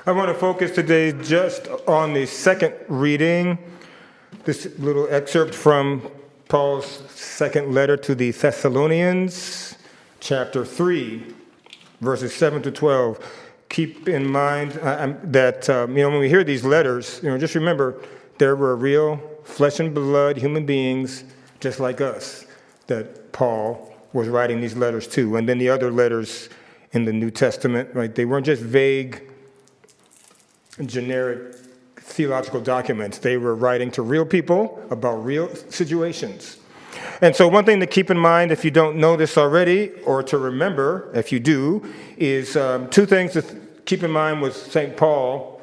I want to focus today just on the second reading, this little excerpt from Paul's second letter to the Thessalonians, chapter 3, verses 7 to 12. Keep in mind that, when we hear these letters, just remember there were real flesh and blood human beings just like us that Paul was writing these letters to. And then the other letters in the New Testament, right? They weren't just vague, generic theological documents. They were writing to real people about real situations. And so one thing to keep in mind, if you don't know this already, or to remember, if you do, is two things to keep in mind with St. Paul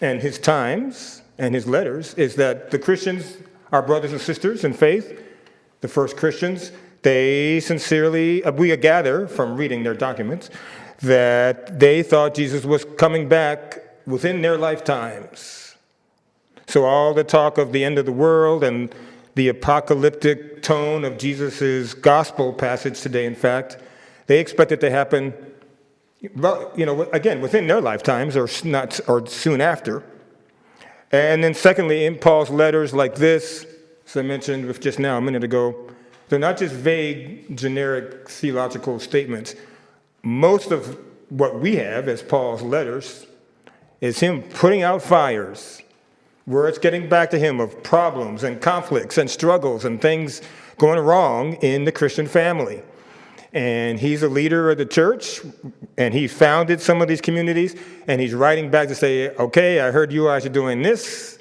and his times and his letters, is that the Christians, our brothers and sisters in faith, the first Christians, they sincerely, we gather from reading their documents, that they thought Jesus was coming back within their lifetimes. So all the talk of the end of the world and the apocalyptic tone of Jesus' gospel passage today, in fact, they expect it to happen, again, within their lifetimes or soon after. And then secondly, in Paul's letters like this, as I mentioned just now a minute ago, they're not just vague, generic theological statements. Most of what we have as Paul's letters is him putting out fires, where it's getting back to him of problems and conflicts and struggles and things going wrong in the Christian family. And he's a leader of the church, and he founded some of these communities, and he's writing back to say, okay, I heard you guys are doing this,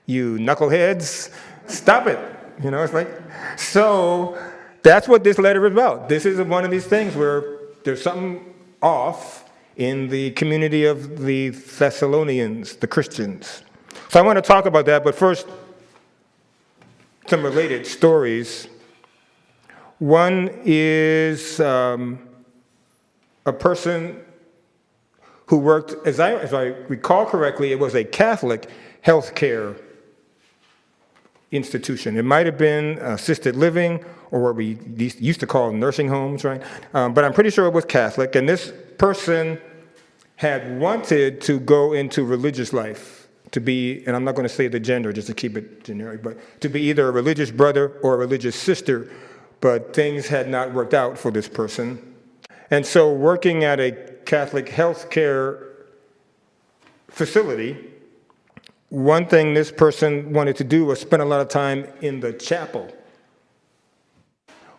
you knuckleheads, stop it. It's like, so that's what this letter is about. This is one of these things where there's something off in the community of the Thessalonians, the Christians. So I want to talk about that, but first, some related stories. One is a person who worked, as I recall correctly, it was a Catholic healthcare institution. It might have been assisted living, or what we used to call nursing homes, right? But I'm pretty sure it was Catholic. And this person had wanted to go into religious life, to be, and I'm not going to say the gender just to keep it generic, but to be either a religious brother or a religious sister. But things had not worked out for this person. And so working at a Catholic healthcare facility, one thing this person wanted to do was spend a lot of time in the chapel,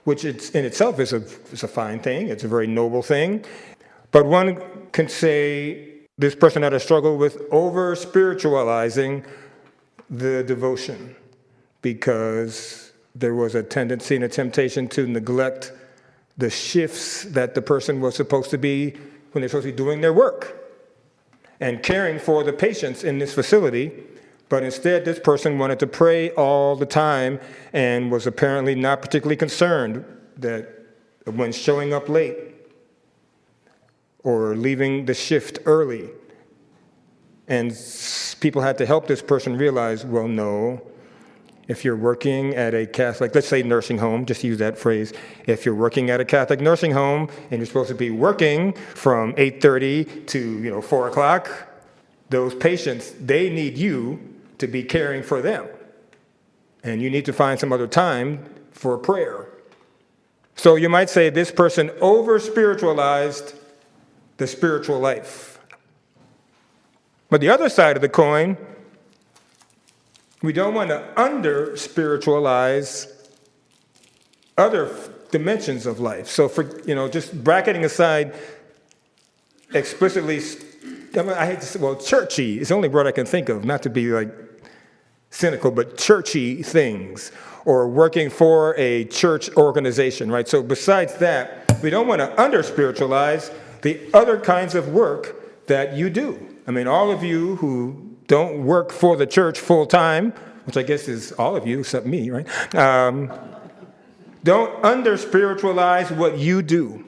which in itself is a fine thing. It's a very noble thing. But one can say this person had a struggle with over-spiritualizing the devotion, because there was a tendency and a temptation to neglect the shifts that the person was supposed to be when they're supposed to be doing their work and caring for the patients in this facility. But instead, this person wanted to pray all the time and was apparently not particularly concerned that when showing up late or leaving the shift early. And people had to help this person realize, well, no, if you're working at a Catholic, let's say nursing home, just use that phrase. If you're working at a Catholic nursing home and you're supposed to be working from 8:30 to 4 o'clock, those patients, they need you to be caring for them. And you need to find some other time for prayer. So you might say this person over-spiritualized the spiritual life. But the other side of the coin, we don't want to under-spiritualize other dimensions of life. So for, just bracketing aside explicitly, I hate to say, churchy is the only word I can think of, not to be like cynical, but churchy things, or working for a church organization, right? So besides that, we don't want to under-spiritualize the other kinds of work that you do. All of you who don't work for the church full-time, which I guess is all of you except me, right? Don't under-spiritualize what you do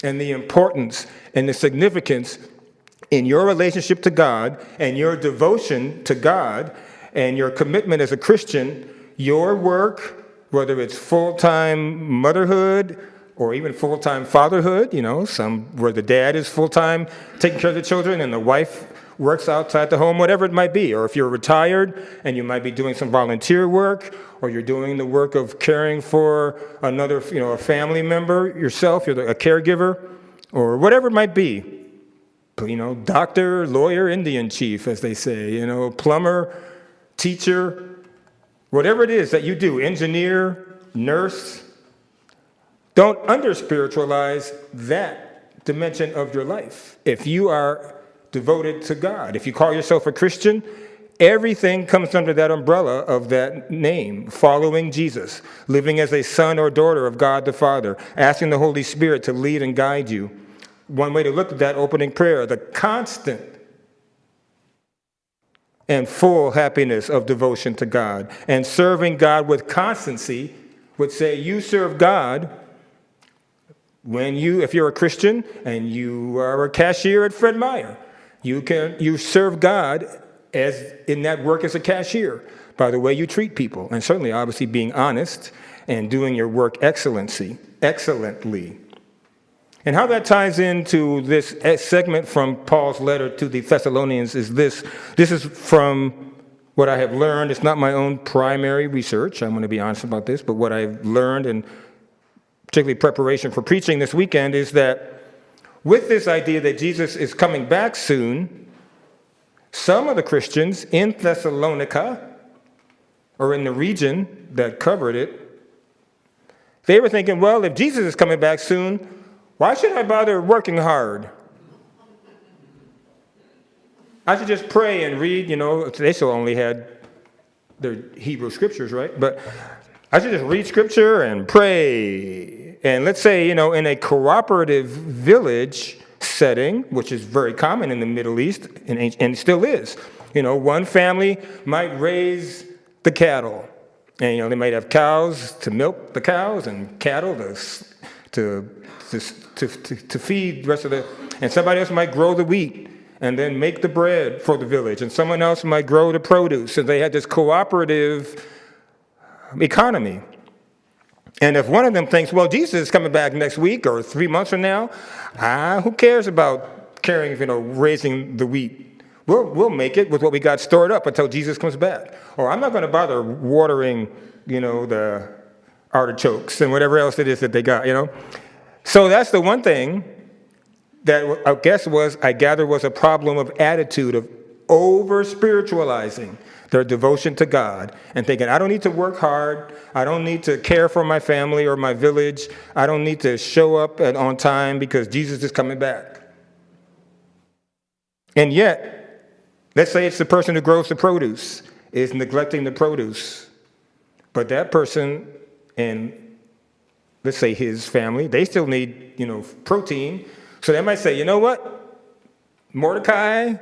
and the importance and the significance in your relationship to God and your devotion to God and your commitment as a Christian. Your work, whether it's full-time motherhood or even full-time fatherhood, some where the dad is full-time taking care of the children and the wife works outside the home, whatever it might be. Or if you're retired and you might be doing some volunteer work, or you're doing the work of caring for another, a family member yourself, you're a caregiver, or whatever it might be. Doctor, lawyer, Indian chief, as they say, plumber, teacher, whatever it is that you do, engineer, nurse, don't under-spiritualize that dimension of your life. If you are devoted to God, if you call yourself a Christian, everything comes under that umbrella of that name, following Jesus, living as a son or daughter of God the Father, asking the Holy Spirit to lead and guide you. One way to look at that opening prayer, the constant and full happiness of devotion to God, and serving God with constancy would say you serve God if you're a Christian and you are a cashier at Fred Meyer. You serve God as in that work as a cashier by the way you treat people, and certainly obviously being honest and doing your work excellently. And how that ties into this segment from Paul's letter to the Thessalonians is this. This is from what I have learned. It's not my own primary research. I'm going to be honest about this, but what I've learned, and particularly preparation for preaching this weekend, is that with this idea that Jesus is coming back soon, some of the Christians in Thessalonica, or in the region that covered it, they were thinking, well, if Jesus is coming back soon, why should I bother working hard? I should just pray and read, they still only had their Hebrew scriptures, right? But I should just read scripture and pray. And let's say, in a cooperative village setting, which is very common in the Middle East, and still is, one family might raise the cattle. And, they might have cows to milk the cows and cattle to feed the rest of and somebody else might grow the wheat and then make the bread for the village, and someone else might grow the produce. And they had this cooperative economy. And if one of them thinks, well, Jesus is coming back next week or 3 months from now, who cares about raising the wheat? We'll make it with what we got stored up until Jesus comes back. Or I'm not going to bother watering, the artichokes and whatever else it is that they got, So that's the one thing that I gather was a problem of attitude, of over-spiritualizing their devotion to God and thinking, I don't need to work hard. I don't need to care for my family or my village. I don't need to show up on time because Jesus is coming back. And yet, let's say it's the person who grows the produce is neglecting the produce. But that person and let's say his family, they still need, protein. So they might say, you know what? Mordecai,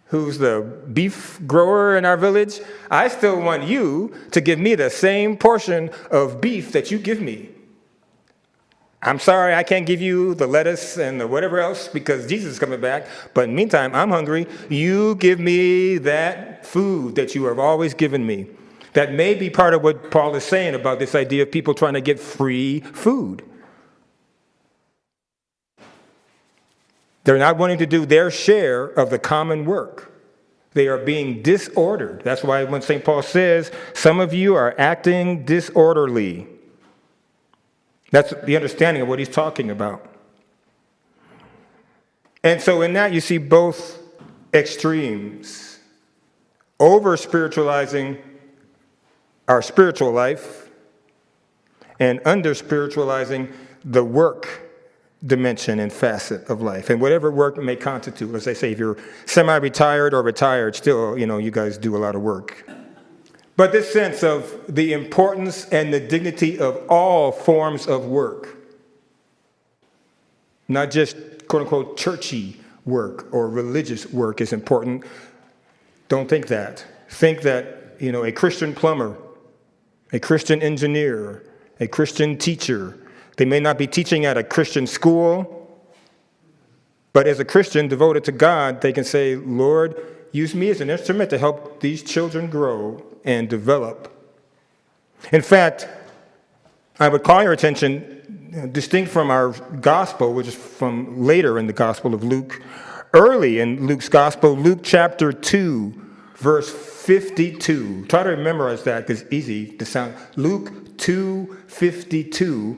who's the beef grower in our village, I still want you to give me the same portion of beef that you give me. I'm sorry I can't give you the lettuce and the whatever else because Jesus is coming back, but in the meantime, I'm hungry. You give me that food that you have always given me. That may be part of what Paul is saying about this idea of people trying to get free food. They're not wanting to do their share of the common work. They are being disordered. That's why when St. Paul says, some of you are acting disorderly. That's the understanding of what he's talking about. And so in that you see both extremes. Over-spiritualizing our spiritual life and under-spiritualizing the work dimension and facet of life, and whatever work may constitute. As I say, if you're semi-retired or retired, still, you guys do a lot of work. But this sense of the importance and the dignity of all forms of work, not just quote-unquote churchy work or religious work is important. Don't think that. Think that, a Christian plumber, a Christian engineer, a Christian teacher, they may not be teaching at a Christian school, but as a Christian devoted to God, they can say, Lord, use me as an instrument to help these children grow and develop. In fact, I would call your attention distinct from our gospel, which is from later in the Gospel of Luke. Early in Luke's gospel, Luke chapter 2, verse 52. Try to memorize that because it's easy to sound. Luke 2:52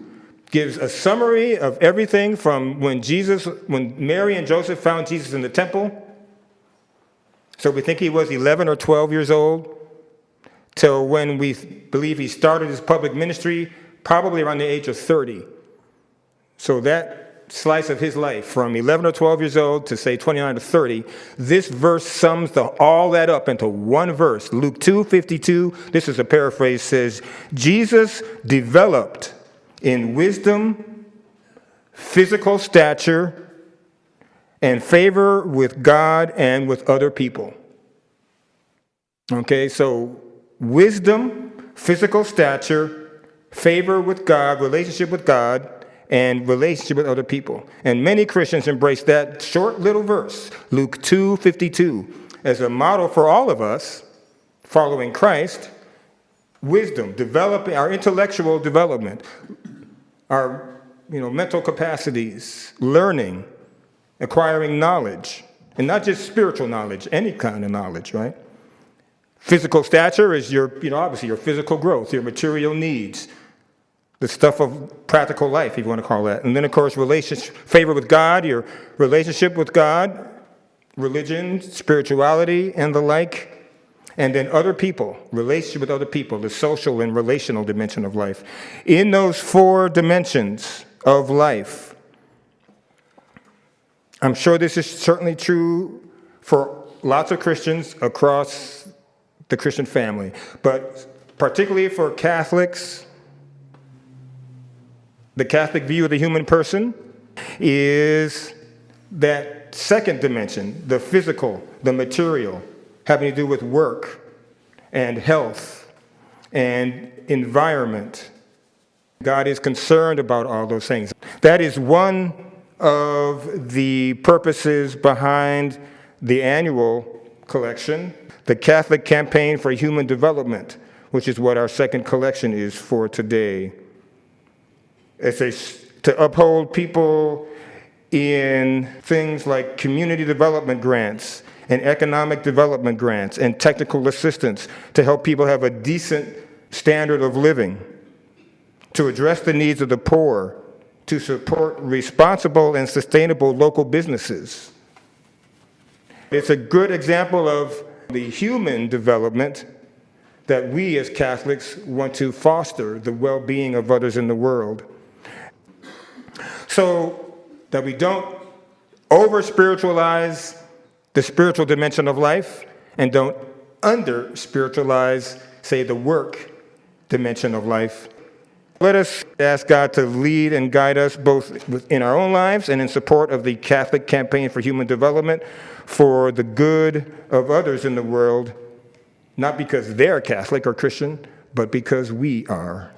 gives a summary of everything from when Mary and Joseph found Jesus in the temple. So we think he was 11 or 12 years old, till when we believe he started his public ministry, probably around the age of 30. So that slice of his life, from 11 or 12 years old to say 29 to 30, this verse sums all that up into one verse. Luke 2:52, this is a paraphrase, says, Jesus developed in wisdom, physical stature, and favor with God and with other people. Okay, so wisdom, physical stature, favor with God, relationship with God, and relationship with other people. And many Christians embrace that short little verse, Luke 2:52, as a model for all of us following Christ. Wisdom, developing our intellectual development, our mental capacities, learning, acquiring knowledge, and not just spiritual knowledge, any kind of knowledge, right? Physical stature is obviously your physical growth, your material needs, the stuff of practical life, if you want to call that. And then, of course, favor with God, your relationship with God, religion, spirituality, and the like. And then other people, relationship with other people, the social and relational dimension of life. In those four dimensions of life, I'm sure this is certainly true for lots of Christians across the Christian family, but particularly for Catholics, the Catholic view of the human person is that second dimension, the physical, the material, having to do with work and health and environment. God is concerned about all those things. That is one of the purposes behind the annual collection, the Catholic Campaign for Human Development, which is what our second collection is for today. It's to uphold people in things like community development grants and economic development grants and technical assistance to help people have a decent standard of living, to address the needs of the poor, to support responsible and sustainable local businesses. It's a good example of the human development that we as Catholics want to foster, the well-being of others in the world. So that we don't over-spiritualize the spiritual dimension of life and don't under-spiritualize, say, the work dimension of life. Let us ask God to lead and guide us both in our own lives and in support of the Catholic Campaign for Human Development for the good of others in the world, not because they're Catholic or Christian, but because we are.